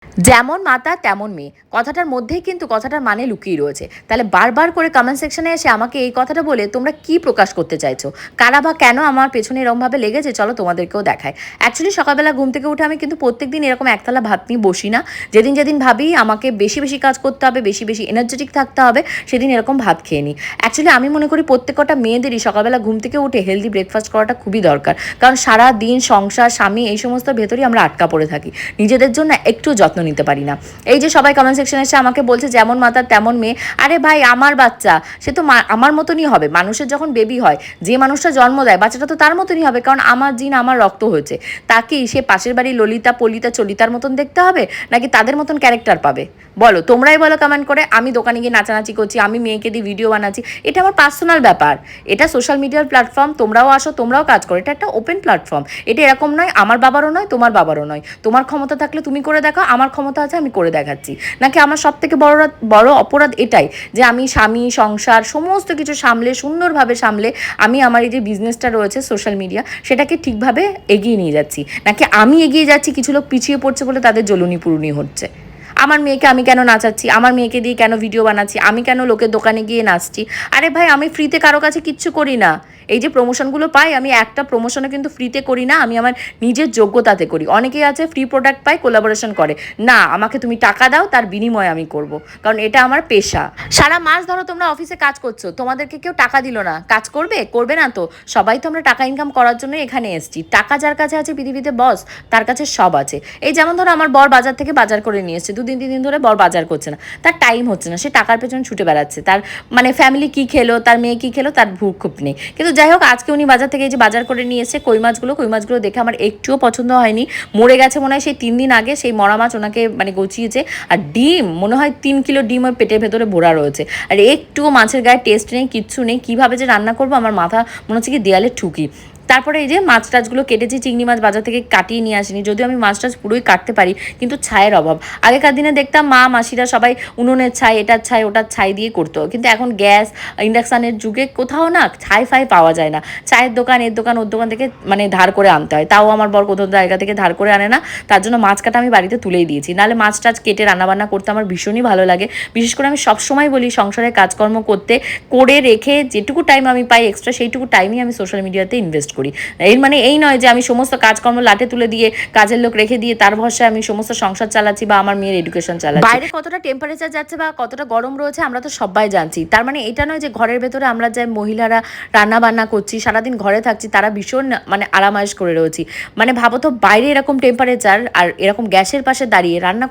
যেমন মাতা তেমন মেয়ে কথাটার মধ্যেই কিন্তু কথাটার মানে লুকিয়ে রয়েছে। তাহলে বারবার করে কমেন্ট সেকশনে এসে আমাকে এই কথাটা বলে তোমরা কি প্রকাশ করতে চাইছো? কারা বা কেন আমার পেছনে এরকমভাবে লেগেছে চলো তোমাদেরকেও দেখায়। অ্যাকচুয়ালি সকালবেলা ঘুম থেকে উঠে আমি কিন্তু প্রত্যেকদিন এরকম একতলা ভাত নিয়ে বসি না। যেদিন যেদিন ভাবি আমাকে বেশি বেশি কাজ করতে হবে, বেশি বেশি এনার্জেটিক থাকতে হবে, সেদিন এরকম ভাত খেয়ে নিই। অ্যাকচুয়ালি আমি মনে করি প্রত্যেকটা মেয়েদেরই সকালবেলা ঘুম থেকে উঠে হেলদি ব্রেকফাস্ট করাটা খুবই দরকার। কারণ সারা দিন সংসার, স্বামী এই সমস্ত ভেতরেই আমরা আটকা পড়ে থাকি, নিজেদের জন্য একটু যত্ন নিতে পারি না। এই যে সবাই কমেন্ট সেকশনে এসে আমাকে বলছে যেমন মাতা তেমন মেয়ে, আরে ভাই আমার বাচ্চা সে তো আমার মতনই হবে। মানুষের যখন বেবি হয়, যে মানুষটা জন্ম দেয় বাচ্চাটা তো তার মতনই হবে, কারণ আমার জিন আমার রক্ত হয়েছে। তাকে সে পাশের বাড়ি ললিতা পলিতা চলিতার মতন দেখতে হবে, নাকি তাদের মতন ক্যারেক্টার পাবে? বলো, তোমরাই বলো কমেন্ট করে। আমি দোকানে গিয়ে নাচানাচি করছি, আমি মেয়েকে দিয়ে ভিডিও বানাচ্ছি, এটা আমার পার্সোনাল ব্যাপার। এটা সোশ্যাল মিডিয়ার প্ল্যাটফর্ম, তোমরাও আসো, তোমরাও কাজ করো, এটা একটা ওপেন প্ল্যাটফর্ম। এটা এরকম নয় আমার বাবারও নয় তোমার বাবারও নয়। তোমার ক্ষমতা থাকলে তুমি করে দেখো, আমার ক্ষমতা আছে আমি করে দেখাচ্ছি। নাকি আমার সব থেকে বড় অপরাধ এটাই যে আমি স্বামী সংসার সমস্ত কিছু সামলে, সুন্দরভাবে সামলে, আমি আমার এই যে বিজনেসটা রয়েছে সোশ্যাল মিডিয়া, সেটাকে ঠিকভাবে এগিয়ে নিয়ে যাচ্ছি, নাকি আমি এগিয়ে যাচ্ছি কিছু লোক পিছিয়ে পড়ছে বলে তাদের জ্বলুনি পুরুনি হচ্ছে? আমার মেয়েকে আমি কেন নাচাচ্ছি, আমার মেয়েকে দিয়ে কেন ভিডিও বানাচ্ছি, আমি কেন লোকের দোকানে গিয়ে নাচছি? আরে ভাই, আমি ফ্রিতে কারো কাছে কিচ্ছু করি না। এই যে প্রমোশনগুলো পাই, আমি একটা প্রমোশনে কিন্তু ফ্রিতে করি না, আমি আমার নিজের যোগ্যতাতে করি। অনেকেই আছে ফ্রি প্রোডাক্ট পায়, কোলাবোরেশন করে। না, আমাকে তুমি টাকা দাও, তার বিনিময়ে আমি করব, কারণ এটা আমার পেশা। সারা মাস ধরো তোমরা অফিসে কাজ করছো, তোমাদেরকে কেউ টাকা দিল না, কাজ করবে? করবে না তো। সবাই তো আমরা টাকা ইনকাম করার জন্য এখানে এসেছি। টাকা যার কাছে আছে পৃথিবীতে বস, তার কাছে সব আছে। এই যেমন ধরো আমার বর বাজার থেকে বাজার করে নিয়ে এসছে, 2-3 দিন ধরে বর বাজার করছে না, তার টাইম হচ্ছে না, সে টাকার পেছনে ছুটে বেড়াচ্ছে। তার মানে ফ্যামিলি কি খেলো, তার মেয়ে কি খেলো, তার ভূক্ষেপ নেই। কিন্তু যাই হোক, আজকে উনি বাজার থেকে এই যে বাজার করে নিয়ে এসে কই মাছগুলো দেখে আমার একটুও পছন্দ হয়নি। মরে গেছে মনে হয় সেই 3 দিন আগে, সেই মরা মাছ ওনাকে মানে গচিয়েছে। আর ডিম মনে হয় 3 কিলো ডিম ওর পেটের ভেতরে ভরা রয়েছে, আর একটুও মাছের গায়ে টেস্ট নেই, কিচ্ছু নেই। কীভাবে যে রান্না করবো আমার মাথা মনে হচ্ছে কি দেয়ালে ঠুকি। তারপরে এই যে মাছ টাছগুলো কেটেছি, চিংড়ি মাছ বাজার থেকে কাটিয়ে নিয়ে আসিনি, যদিও আমি মাছ টাছ পুরোই কাটতে পারি, কিন্তু ছায়ের অভাব। আগেকার দিনে দেখতাম মা মাসিরা সবাই উনুনের ছাই, এটার ছাই ওটার ছাই দিয়ে করতো, কিন্তু এখন গ্যাস ইন্ডাকশানের যুগে কোথাও না ছাই ফাই পাওয়া যায় না। চায়ের দোকান, এর দোকান, ওর দোকান থেকে মানে ধার করে আনতে হয়, তাও আমার বর কোথাও জায়গা থেকে ধার করে আনে না। তার জন্য মাছ কাটা আমি বাড়িতে তুলেই দিয়েছি, নাহলে মাছ টাছ কেটে রান্নাবান্না করতে আমার ভীষণই ভালো লাগে। বিশেষ করে আমি সবসময় বলি সংসারের কাজকর্ম করতে করে রেখে যেটুকু টাইম আমি পাই এক্সট্রা, সেইটুকু টাইমই আমি সোশ্যাল মিডিয়াতে ইনভেস্ট করি। এর মানে এই নয় যে আমি সমস্ত কাজকর্ম লাটে তুলে দিয়ে, কাজের লোক রেখে দিয়ে তার ভরসায় আমি সমস্ত সংসার চালাচ্ছি বা আমার মেয়ের এডুকেশন চালাচ্ছি। বাইরে কতটা টেম্পারেচার যাচ্ছে বা কতটা গরম রয়েছে আমরা তো সবাই জানছি। তার মানে এটা নয় যে ঘরের ভেতরে আমরা যে মহিলারা রান্না বান্না করছি, সারাদিন ঘরে থাকছি, তারা ভীষণ মানে আরামায়েশ করে রয়েছি। মানে ভাবো তো, বাইরে এরকম টেম্পারেচার আর এরকম গ্যাসের পাশে দাঁড়িয়ে রান্না